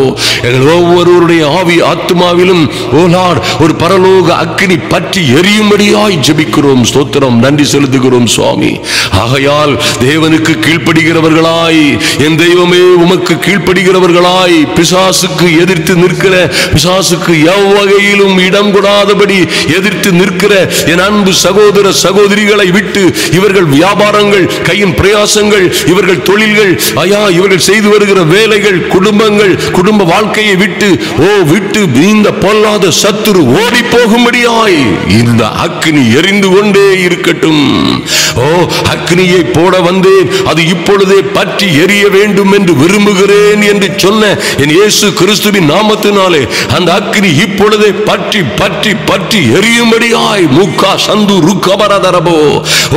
எங்கள் ஒவ்வொருவருடைய ஆவி ஆத்மாவிலும் ஓ லார்ட் ஒரு பரலோக அக்கினி பற்றி எரியும்படியாய் ஜெபிக்கிறோம். ஸ்தோத்திரம், நன்றி செலுத்துகிறோம் சுவாமி. ஆகையால் தேவனுக்கு கீழ்ப்படுகிறவர்களாய், என் தெய்வமே உமக்கு கீழ்ப்படுகிறவர்களாய், பிசாசுக்கு எதிர்த்து நிற்கிற, பிசாசுக்கு எவ்வகையிலும் இடம் கொடாதபடி எதிர்த்து நிற்கிற என் அன்பு சகோதர சகோதரிகளை விட்டு இவர்கள் வியாபாரங்கள், கையின் பிரயாசங்கள், இவர்கள் தொழில்கள், ஐயா இவர்கள் செய்து வருகிற வேலைகள், குடும்பங்கள், குடும்ப வாழ்க்கையை விட்டு விட்டு இந்த பொல்லாத சத்துரு ஓடி போகும்படியாய் இந்த அக்கினி எரிந்து கொண்டே இருக்கட்டும். அக்கினியை போட வந்தேன், அது இப்பொழுதே பற்றி எரிய வேண்டும் என்று விரும்புகிறேன் என்று சொன்ன என் இயேசு கிறிஸ்துவின் நாமத்தினாலே அந்த அக்கினி இப்பொழுதே பற்றி பற்றி பற்றி எரியும்படியாய் முக்கா சந்து ருக்கபரதரபோ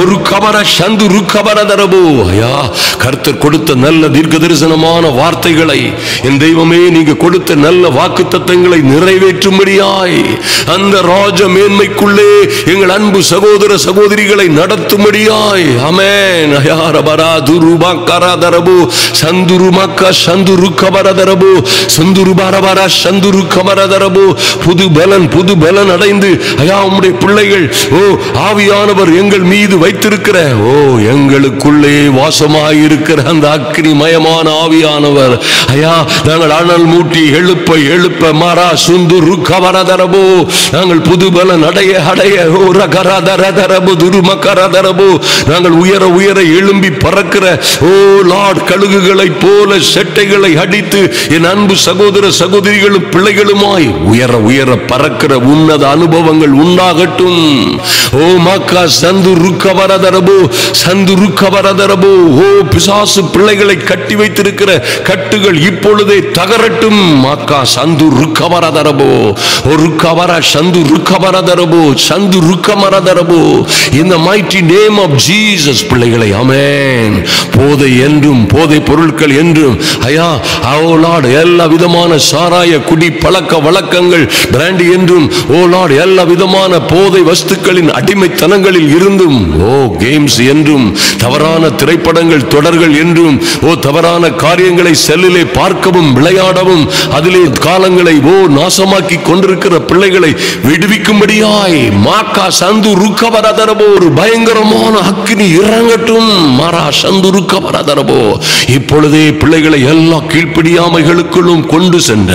ஒரு கபர சந்து ருக்கபரதரபோ. ஐயா கர்த்தர் கொடுத்த நல்ல தீர்க்க தரிசனமான வார்த்தைகளை, என் தெய்வமே நீங்க கொடுத்த நல்ல வாக்குத்தத்தங்களை நிறைவேற்றும்படியாய் அந்த ராஜ மேன்மைக்குள்ளே எங்கள் அன்பு சகோதர சகோதரிகளை நடத்தும்படியாய். ஆமென். ஹயாரபரா துருபகரதரபு சந்துருமக்க சந்துருக்கபரதரபு சந்துருபரபர சந்துருக்கபரதரபு. புது பலன் அடைந்து ஐயா உம்முடைய பிள்ளைகள் ஆவியானவர் எங்கள் மீது வைத்திருக்கிற எங்களுக்குள்ளே வாசமாயிருக்கிற அந்த அக்கினிமயமான ஆவியானவர் ஐயா நாங்கள் அனல் மூட்டி எழுப்ப எழுப்ப மாறா சுந்துரு கவரதரபோ நாங்கள் புது பலன் அடைய அடைய ரகரதரதரபு துருமகரதரபு நாங்கள் உயர உயர எழும்பி பறக்கிற லார்ட் கழுகுகளை போல செட்டைகளை அடித்து என் அன்பு சகோதர சகோதரிகளும் பிள்ளைகளுமாய் உயர உயர பறக்கிற உன்னத அனுபவங்கள் உண்டாகட்டும். ஓ மக்கா சந்து ருக்கவரதரபோ சந்து ருக்கவரதரபோ. ஓ பிசாசு பிள்ளைகளை கட்டி வைத்திருக்கிற கட்டுகள் இப்பொழுதே தகரட்டும். மக்கா சந்து ருக்கவரதரபோ ஒரு கவர சந்து ருக்கவரதரபோ சந்து ருக்கமரதரபோ. In the mighty name of Jesus பிள்ளைகளை ஆமென். போதை என்றும் போதை பொருட்கள் என்றும் ஐயா ஓ லார்ட் எல்லா விதமான சாராய குடி பழக்க வழக்கங்கள் பிராண்டி என்றும் ஓ லார்ட் எல்லா விதமான போதை வஸ்துக்களின் அடிமைத்தனங்களில் இருந்தும் கேம்ஸ் என்றும் தவறான திரைப்படங்கள் தொடர்கள் என்றும் தவறான காரியங்களை செல்லிலே பார்க்கவும் விளையாடவும் அதிலே காலங்களை நாசமாக்கி கொண்டிருக்கிற பிள்ளைகளை விடுவிக்கும்படியாய் மாக்கா சந்து ருக்கவரதரபோ ஒரு பயங்கரமான அக்கினி இறங்கட்டும். மாரா சந்து ருக்கவரதரபோ இப்பொழுதே பிள்ளைகளை எல்லா கீழ்ப்படியாமைகளுக்குள்ளும் கொண்டு சென்ற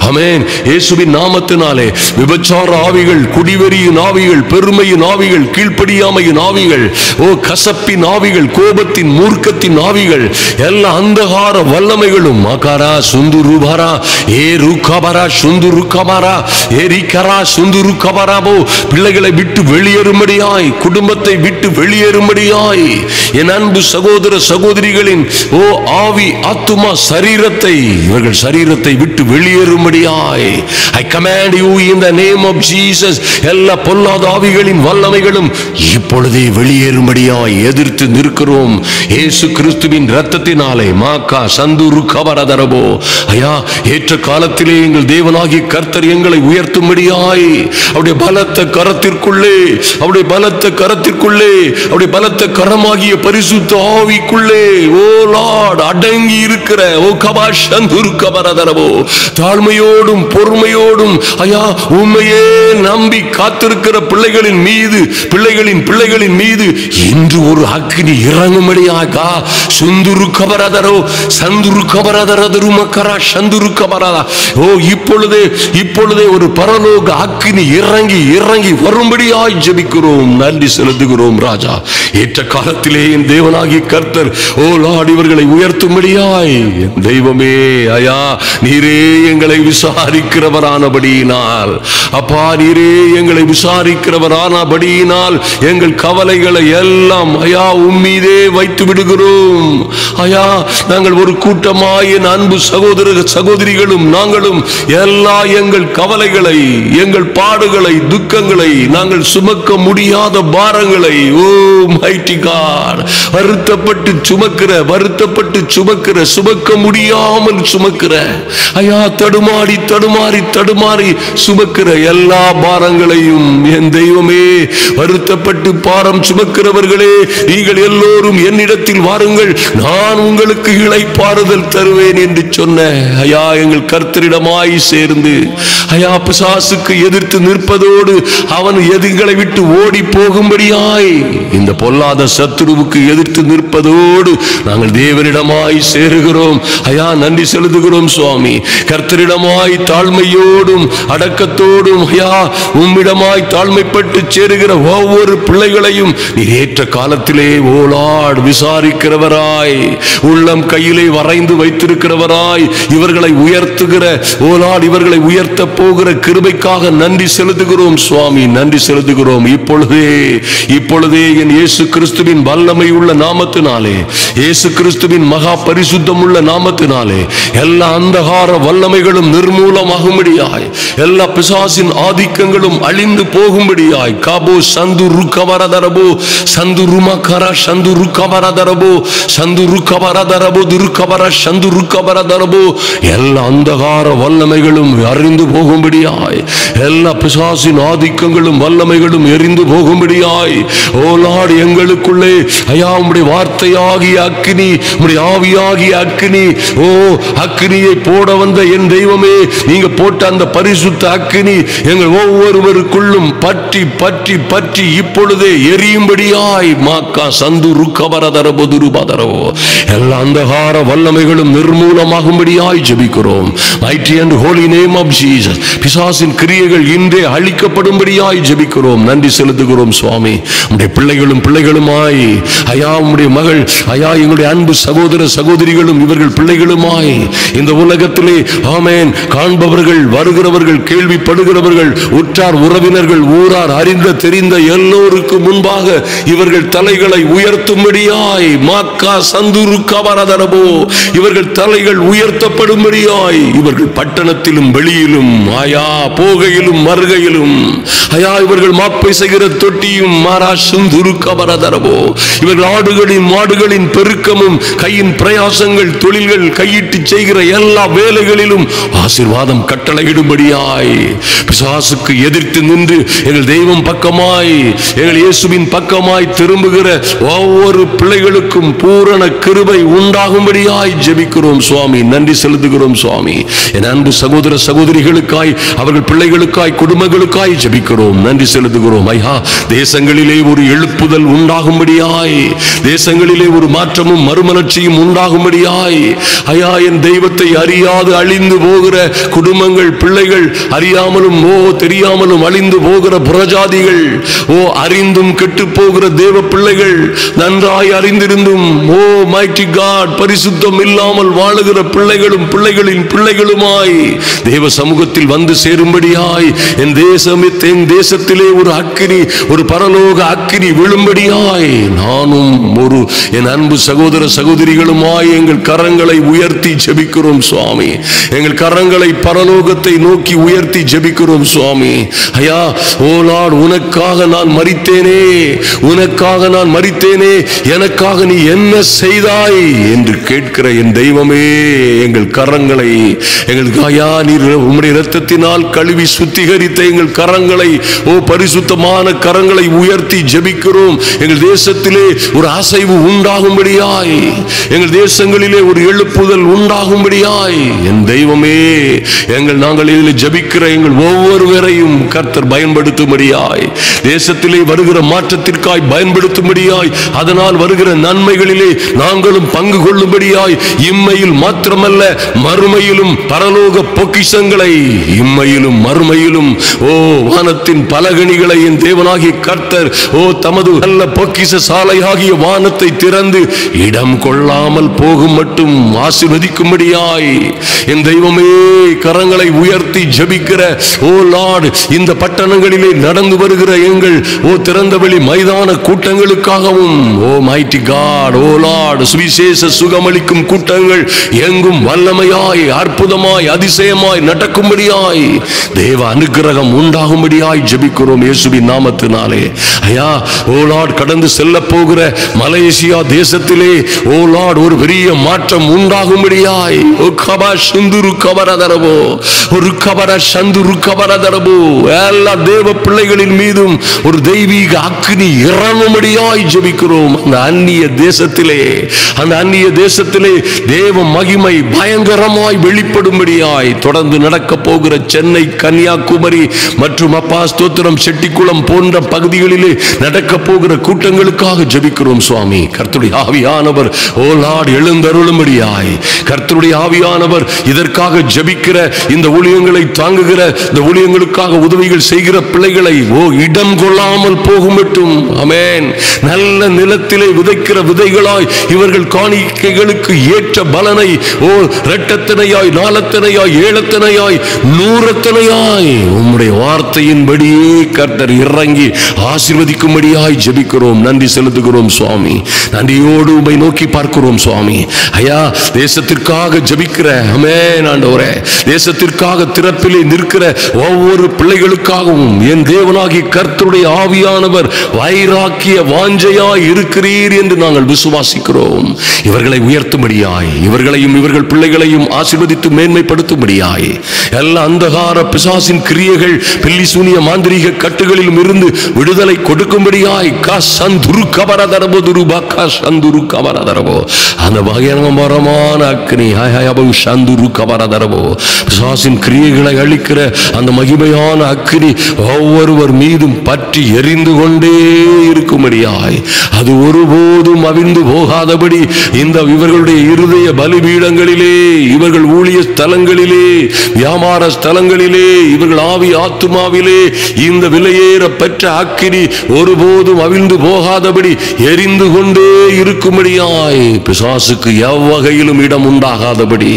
ஆமென் இயேசுவின் நாமத்தினாலே விபச்சார ஆவிகள், குடிவெறியின் ஆவிகள், பெருமையின் ஆவிகள், கீழ்ப்படியாமையின் ஆவிகள், கசப்பின் ஆவிகள், கோபத்தின் மூர்க்கத்தின் ஆவிகள், எல்லா அந்தகார வல்லமைகளும் மகாரா சுந்துருபாரா ஏ ருக்கபரா சுந்துருக்கபரா ஏரிக்கரா சுந்துருக்கபராபோ பிள்ளைகளை விட்டு வெளியேறும்படியாய், குடும்பத்தை விட்டு வெளியேறும்படியாய் என் அன்பு சகோதர சகோதரிகளின் ஆவி ஆத்துமா சரீரத்தை இவர்கள் சரீரத்தை விட்டு வெளியேறும்படியாய் I command you in the name of Jesus. எல்லா பொல்லாத ஆவிகளின் வல்லமைகளும் இப்பொழுதே வெளியேறும்படியாய் எதிர்த்து நிற்கிறோம் இயேசு கிறிஸ்துவின் இரத்தத்தினாலே. மாக்கா சந்துரு கவரதரபோ ஐயா ஏற்ற காலத்திலே எங்கள் தேவனாகிய கர்த்தர் எங்களை உயர்த்தும்படியாய் அவருடைய பலத்த கரத்திற்குள்ளே அவருடைய பலத்த கரத்திற்குள்ளே அவருடைய பலத்த கரமாகிய பரிசுத்த ஆவிக்குள்ளே ஓ லார்ட் அடங்கி இருக்கிற கபா சந்துரு கவரதரபோ தாழ்மையோடும் பொறுமையோடும் ஐயா உண்மையே நம்பி காத்திருக்கிற பிள்ளைகளின் மீது பிள்ளைகளின் மீது இன்று ஒரு அக்கினி இறங்கும்படியாக சுந்துரு கபரதரோ சந்துரு கபரதரதரு மக்கரா சந்துரு கபரதா இப்பொழுதே ஒரு பரலோக அக்கினி இறங்கி வரும்படியாய் ஜெபிக்கிறோம். நன்றி செலுத்துகிறோம் ராஜா. ஏற்ற காலத்திலே என் தேவனாகிய கர்த்தர் ஓ லார்ட் இவர்களை உயர்த்தும்படியாய் என் தெய்வமே ஐயா நீரே எங்களை விசாரிக்கிறவரானபடியினால் அப்பா நீரே எங்களை விசாரிக்கிறவரானபடியினால் எங்கள் கவலைகளை எல்லாம் ஐயா உம்மீதே வைத்து விடுகிறோம் ஐயா. நாங்கள் ஒரு கூட்டமாய் என் அன்பு சகோதர சகோதரிகளும் நாங்களும் எல்லா எங்கள் கவலைகளை எங்கள் பாடுகளை துக்கங்களை நாங்கள் சுமக்க முடியாத பாரங்களை ஓ மைட்டி காட் வருத்தப்பட்டு சுமக்கிற சுமக்க முடியாமல் சுமக்கிற ஐயா தடுமாறி தடுமாறி தடுமாறி சுமக்கிற எல்லா பாரங்களையும் என் தெய்வமே வருத்தப்பட்டு பாரம் சுமக்கிறவர்களே நீங்கள் எல்லோரும் என்னிடத்தில் வாருங்கள் நான் உங்களுக்கு இளைப்பாறுதல் தருவேன் என்று சொன்ன ஐயா எங்கள் கர்த்தரிடமாய் சேர்ந்து ஐயா பிசாசுக்கு எதிர்த்து நிற்பதோடு அவன் எதிர்களை விட்டு ஓடி போகும்படியாய் இந்த பொல்லாத சத்துருவுக்கு எதிர்த்து நிற்பதோடு நாங்கள் தேவனிடமாய் சேருகிறோம் ஐயா. நன்றி செலுத்துகிறோம் சுவாமி. கர்த்தரிடமாய் தாழ்மையோடும் அடக்கத்தோடும் ஐயா உம்மிடமாய் தாழ்மைப்பட்டு சேருகிற ஒவ்வொரு பிள்ளைகளையும் நீர் ஏற்ற காலத்திலே ஓ லார்ட் விசாரிக்கிறவராய் உள்ளம் கையிலே வரைந்து வைத்திருக்கிறவராய் இவர்களை உயர்த்துகிற ஓ லார்ட் இவர்களை உயர்த்த போகிற கிருபைக்காக நன்றி செலுத்துகிறோம் சுவாமி. நன்றி செலுத்துகிறோம். இப்பொழுதே என் இயேசு கிறிஸ்துவின் வல்லமை உள்ள நாமத்தினாலே இயேசு கிறிஸ்துவின் மகா பரிசுத்தம் உள்ள நாமத்தினாலே எல்லா அந்தகார வல்லமைகளும் நிர்மூலமாகும்படியாய் எல்லா பிசாசின் ஆதிக்கங்களும் அழிந்து போகும்படியாய் காபோ சந்து ருக்கவரதரபோ சந்து ருமகர சந்து ருக்கவரதரபோ சந்து ருக்கவரதரபோ துருக்கவர சந்து ருக்கவரதரபோ எல்லா அந்தகார வல்லமைகளும் அறிந்து போகும்படியாய் எல்லா பிசாசின் ஆதிக்கங்களும் வல்லமைகளும் எரிந்து போகும்படியாய் ஓ லார்ட் எங்களுக்குள்ளே ஐயா உம்முடைய வார்த்தையாகிய அக்கினி உம்முடைய ஆவியாகிய அக்கினி ஓ அக்கினியை போட வந்த என் தெய்வமே நீங்க போட்ட அந்த பரிசுத்த அக்கினி எங்கள் ஒவ்வொருவருக்குள்ளும் பற்றி பற்றி பற்றி இப்பொழுதே எரியும்படியாய் மாக்கா சந்து ருக்கவரதரபோ துருபதரவோ எல்லா அந்தகார வல்லமைகளும் நிர்மூலமாகும்படியாய் ஜெபிக்கிறோம். mighty and holy name of Jesus. பிசாசின் கிரியைகள் இன்றே அழிக்கப்படும்படியாய் ஜெபிக்கிறோம். நன்றி செலுத்துகிறோம் சுவாமி. உம்முடைய பிள்ளைகளுமாய் ஐயா உம்முடைய மகள் ஐயா எங்களுடைய அன்பு சகோதர சகோதரிகளும் இவர்கள் பிள்ளைகளுமாய் இந்த உலகத்திலே ஆமென் காண்பவர்கள் வருகிறவர்கள் கேள்விப்படுகிறவர்கள் உற்றார் உறவினர்கள் ஊரார் அறிந்த தெரிந்த எல்லோருக்கும் முன்பாக இவர்கள் தலைகளை உயர்த்தும்படியாய் மாக்கா சந்துரு கவரதரபோ இவர்கள் தலைகள் உயர்த்தப்படும்படியாய் இவர்கள் பட்டணத்திலும் வெளியிலும் ஆயா போகையிலும் மறுகையிலும் ஐயா இவர்கள் மாப்பை செய்கிற தொட்டியும் மாறா சுந்துரு கவரதரபோ இவர்கள் ஆடுகளின் மாடுகளின் பெருக்கமும் கையின் பிரயாசங்கள் தொழில்கள் கையிட்டு செய்கிற எல்லா வேலைகளிலும் ஆசீர்வாதம் கட்டளையிடும்படியாய் பிசாசுக்கு எதிர்த்து நின்று எங்கள் தெய்வம் பக்கமாய் எங்கள் இயேசுவின் பக்கமாய் திரும்புகிற ஒவ்வொரு பிள்ளைகளுக்கும் பூரண கிருபை உண்டாகும்படியாய் ஜெபிக்கிறோம் சுவாமி. நன்றி செலுத்துகிறோம் சுவாமி. என் அன்பு சகோதர சகோதரிகளுக்காய் அவர்கள் பிள்ளைகளுக்காய் குடும்பங்களுக்காய் ஜெபிக்கிறோம். நன்றி செலுத்துகிறோம் ஐயா. தேசங்களிலே ஒரு எழுப்புதல் உண்டாகும்படியாய் தேசங்களிலே ஒரு மாற்றமும் மறுமலர்ச்சியும் உண்டாகும்படியாய் ஐயா என் தெய்வத்தை அறியாது அழிந்து போகிற குடும்பங்கள் பிள்ளைகள் அறியாமலும் தெரியாமலும் அழிந்து போகிற புறஜாதிகள் அறிந்தும் கெட்டு போகிற தேவ பிள்ளைகள் நன்றாய் அறிந்திருந்தும் மைட்டி காட் பரிசுத்தம் இல்லாமல் வாழுகிற பிள்ளைகளும் பிள்ளைகளின் பிள்ளைகளுமாய் தேவ சமூகத்தில் வந்து சேரும்படியாய் என் தேசத்திலே ஒரு அக்கினி ஒரு பரலோக அக்கினி விழும்படியாய் நானும் ஒரு என் அன்பு சகோதர சகோதரிகளுமாய் எங்கள் கரங்களை உயர்த்தி ஜெபிக்கிறோம் சுவாமி. எங்கள் கரங்களை பரலோகத்தை நோக்கி உயர்த்தி ஜெபிக்கிறோம் சுவாமி. ஐயா ஓ லார்ட் உனக்காக நான் மரித்தேனே எனக்காக நீ என்ன செய்தாய் என்று கேட்கிற என் தெய்வமே எங்கள் கரங்களை எங்களுக்கு ஐயா நீர் உம்முடைய இரத்தத்தினால் கழுவி சுத்திகரித்த எங்கள் கரங்களை பரிசுத்தமான கரங்களை உயர்த்தி ஜெபிக்கிறோம். எங்கள் தேசத்திலே ஒரு அசைவு உண்டாகும்படியாய் எங்கள் தேசங்களிலே ஒரு எழுப்புதல் உண்டாகும்படியாய் என் தெய்வமே நாங்கள் இதில் ஜெபிக்கிற எங்கள் ஒவ்வொருவரையும் கர்த்தர் பயன்படுத்தும்படியாய் தேசத்திலே வருகிற மாற்றத்திற்காய் பயன்படுத்தும்படியாய் அதனால் வருகிற நன்மைகளிலே நாங்களும் பங்கு கொள்ளும்படியாய் இம்மையில் மாத்திரமல்ல மறுமையிலும் பரலோக பொக்கிஷங்களை இம்மையிலும் மறுமையிலும் வானத்தின் பலகணிகளை என் தேவனாகிய கர்த்தர் தமது நல்ல பொக்கிஷ பொக்கிஷ சாலையாகிய வானத்தை திறந்து இடம் கொள்ளாமல் போகும் மட்டும் ஆசீர்வதிக்கும்படியாய் என் தெய்வமே கரங்களை உயர்த்தி ஜெபிக்கிற ஓ லார்ட், இந்த பட்டணங்களிலே நடந்து வருகிற எங்கள் திறந்தவெளி மைதான கூட்டங்களுக்காகவும் ஓ மைட்டி காட், ஓ லார்ட், சுவிசேஷ சுகமளிக்கும் கூட்டங்கள் எங்கும் வல்லமையாய் அற்புதமாய் அதிசயமாய் நடக்கும்படியாய் தேவ அனுக்கிரகம் உண்டாகும்படியாய் ஜெபிக்கிறோம் இயேசுவின் நாமத்தினாலே. ஐயா, ஓ லார்ட், கடந்து செல்ல போகிற மலேசியா தேசத்திலே ஓ லார்ட் ஒரு பெரிய மாற்றம் உண்டாகும்படியாய் ஓ கபா சுந்துரு கபரதரபோ ஒரு கபர சந்துரு கபரதரபோ எல்லா தேவ பிள்ளைகளின் மீதும் ஒரு தெய்வீக அக்கினி இறங்கும்படியாய் ஜெபிக்கிறோம். அந்த அந்நிய தேசத்திலே தேவ மகிமை பயங்கரமாய் வெளிப்படும்படியாய் தொடர்ந்து நடக்க போகிற சென்னை, கன்னியாகுமரி மற்றும் அப்பா ஸ்தோத்திரம் செட்டிக்குளம் போன்ற பகுதிகளிலே நடக்க போகிற கூட்டங்களுக்காக ஜெபிக்கிறோம் சுவாமி. கர்த்தருடைய ஆவியானவர் ஓ லார்ட் எழுந்தருளும்படியாய், கர்த்தருடைய ஆவியானவர் இதற்காக ஜெபிக்கிற இந்த ஊழியங்களை தாங்குகிற இந்த ஊழியங்களுக்காக உதவிகள் செய்கிற பிள்ளைகளை ஓ இடம் கொள்ளாமல் போகும் மட்டும் ஆமென். நல்ல நிலத்திலே விதைக்கிற விதைகளாய் இவர்கள் காணிக்கைகளுக்கு ஏற்ற பலனை ஓ இரட்டத்தனையாய், நாலத்தனையாய், ஏழத்தனையாய், நூறத்தனையாய் உம்முடைய வார்த்தையின்படியே கர்த்தர் இறங்கி ஆசீர்வதிக்கும்படியாய் ஜெபிக்கிறோம். நன்றி செலுத்துகிறோம் சுவாமி. நன்றியோடு உம்மை நோக்கி பார்க்கிறோம் சுவாமி. ஐயா, தேசத்திற்காக ஜெபிக்கிற ஆமென் ஆண்டவரே, தேசத்திற்காக திறப்பிலே நிற்கிற ஒவ்வொரு பிள்ளைகளுக்காகவும் என் தேவனாகிய கர்த்தருடைய ஆவியானவர் வைராக்கிய வாஞ்சையாய் இருக்கிறீர் என்று நாங்கள் விசுவாசிக்கிறோம். இவர்களை உயர்த்தும்படியாய், இவர்களையும் இவர்கள் பிள்ளைகளையும் ஆசீர்வதித்து மேன்மைப்படுத்தும்படியாய் எல்லா அந்தகார பிசாசின் கிரியைகள், பில்லி சூனிய மாந்திரீக கட்டுகளிலும் இருந்து விடுதலை கொடுக்கும்படியாய் கசந்துரு கபரதரபோ துருபா கசந்துரு கபரதரபோ அந்த பயங்கரமான அக்னி சந்துரு கபரதரபோ பிசாசின் கிரியைகளை அழிக்கிற அந்த மகிமையான அக்னி ஒவ்வொருவர் மீதும் பற்றி எரிந்து கொண்டே இருக்கும்படியாய், அது ஒருபோதும் அவிழ்ந்து போகாதபடி இந்த இவர்களுடைய இருதய பலிபீடங்களிலே, இவர்கள் ஊழிய ஸ்தலங்களிலே, வியாபார ஸ்தலங்களிலே, இவர்கள் ஆவி ஆத்துமாவிலே இந்த விலையேற பெற்ற அக்கினி ஒருபோதும் அவிழ்ந்து போகாதபடி எரிந்து கொண்டே இருக்கும்படியாய், பிசாசுக்கு எவ்வகையிலும் இடம் உண்டாகாதபடி,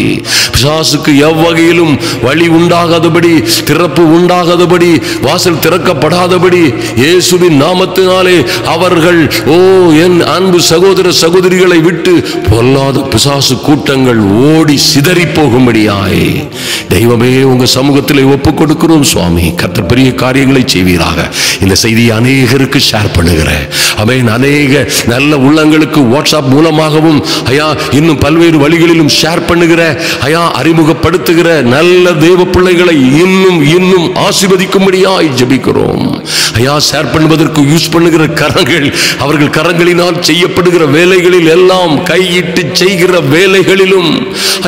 பிசாசுக்கு எவ்வகையிலும் வழி உண்டாகாதபடி, திறப்பு உண்டாகாதபடி, வாசல் திறக்கப்படாதபடி இயேசுவின் நாமத்தினாலே அவர்கள் ஓ என் அன்பு சகோதர சகோதரிகளை விட்டு பொல்லாத பிசாசு கூட்டங்கள் ஓடி சிதறி போகும்படியாய் தெய்வமே உங்க சமூகத்திலே ஒப்புக் கொடுக்கிறோம் சுவாமி. கர்த்தர் பெரிய காரியங்களை செய்வீராக. இந்த செய்தியை அநேகருக்கு ஷேர் பண்ணுகிற ஆமென், அநேக நல்ல உள்ளங்களுக்கு வாட்ஸ்அப் மூலமாகவும் ஐயா இன்னும் பல்வேறு வழிகளிலும் ஷேர் பண்ணுகிற ஐயா அறிமுகப்படுத்துகிற நல்ல தேவ பிள்ளைகளை இன்னும் இன்னும் ஆசீர்வதிக்கும்படியாய் ஜெபிக்கிறோம். ஐயா, ஷேர் பண்ணுவதற்கு யூஸ் பண்ணுகிற கரங்கள், அவர்கள் கரங்களினால் செய்யப்படுகிற வேலைகளில் எல்லாம், கையிட்டு செய்கிற வேலைகளிலும்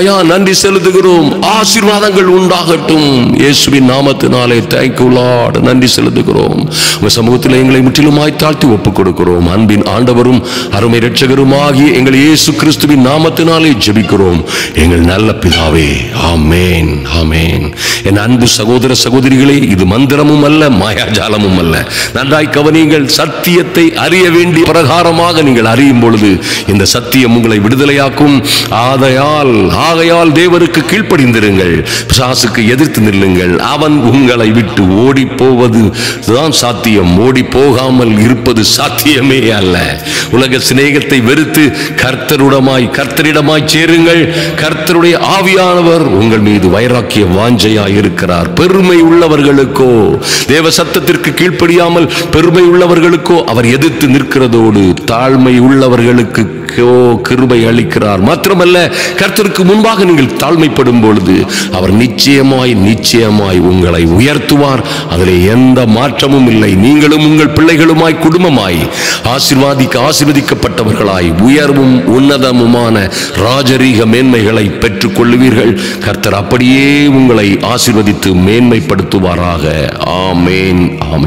ஐயா நன்றி செலுத்துகிறோம். ஆசீர்வாதங்கள் உண்டாகட்டும் இயேசுவின் நாமத்தினாலே. Thank you Lord. நன்றி செலுத்துகிறோம். உங்க சமூகத்தில் எங்களை முற்றிலுமாய் தாழ்த்தி ஒப்புக் கொடுக்கிறோம். அன்பின் ஆண்டவரும் அருமை இரட்சகருமாகிய எங்கள் இயேசு கிறிஸ்துவின் நாமத்தினாலே ஜெபிக்கிறோம் எங்கள் நல்ல பிதாவே. ஆமென், ஆமென். என் அன்பு சகோதர சகோதரிகளே, இது மந்திரமும் அல்ல, மாயாஜாலமும் அல்ல. நன்றாய் கவனியுங்கள். சத்தியத்தை அறிய வேண்டிய பிரகாரமாக நீங்கள் அறியும் பொழுது இந்த சத்தியம் உங்களை விடுதலையாக்கும். ஆகையால் தேவருக்கு கீழ்ப்படிந்திருங்கள், பிசாசுக்கு எதிர்த்து நில்லுங்கள், அவன் உங்களை விட்டு ஓடி போவது தான் சாத்தியம். ஓடி போகாமல் இருப்பது சாத்தியமே அல்ல. உலக சிநேகத்தை வெறுத்து கர்த்தரிடமாய் சேருங்கள். கர்த்தருடைய ஆவியானவர் உங்கள் மீது வைராக்கிய வாஞ்சையாய் இருக்கிறார். பெருமை உள்ளவர்களுக்கோ, தேவ சத்தத்திற்கு கீழ்ப்படியாமல் பெருமை உள்ளவர்களுக்கோ அவர் எதிர்த்து நிற்கிறதோடு தாழ்மை உள்ளவர்களுக்கு கிருபை அளிக்கிறார். மாத்திரமல்ல, கர்த்தருக்கு முன்பாக நீங்கள் தாழ்மைப்படும் பொழுது அவர் நிச்சயமாய் உங்களை உயர்த்துவார். அதில் எந்த மாற்றமும் இல்லை. நீங்களும் உங்கள் பிள்ளைகளுமாய் குடும்பமாய் ஆசீர்வதிக்கப்பட்டவர்களாய் உயர்வும் உன்னதமுமான ராஜரீக மேன்மைகளை பெற்றுக் கொள்ளுவீர்கள். கர்த்தர் அப்படியே உங்களை ஆசீர்வதித்து மேன்மைப்படுத்துவாராக. ஆமேன், ஆமேன்.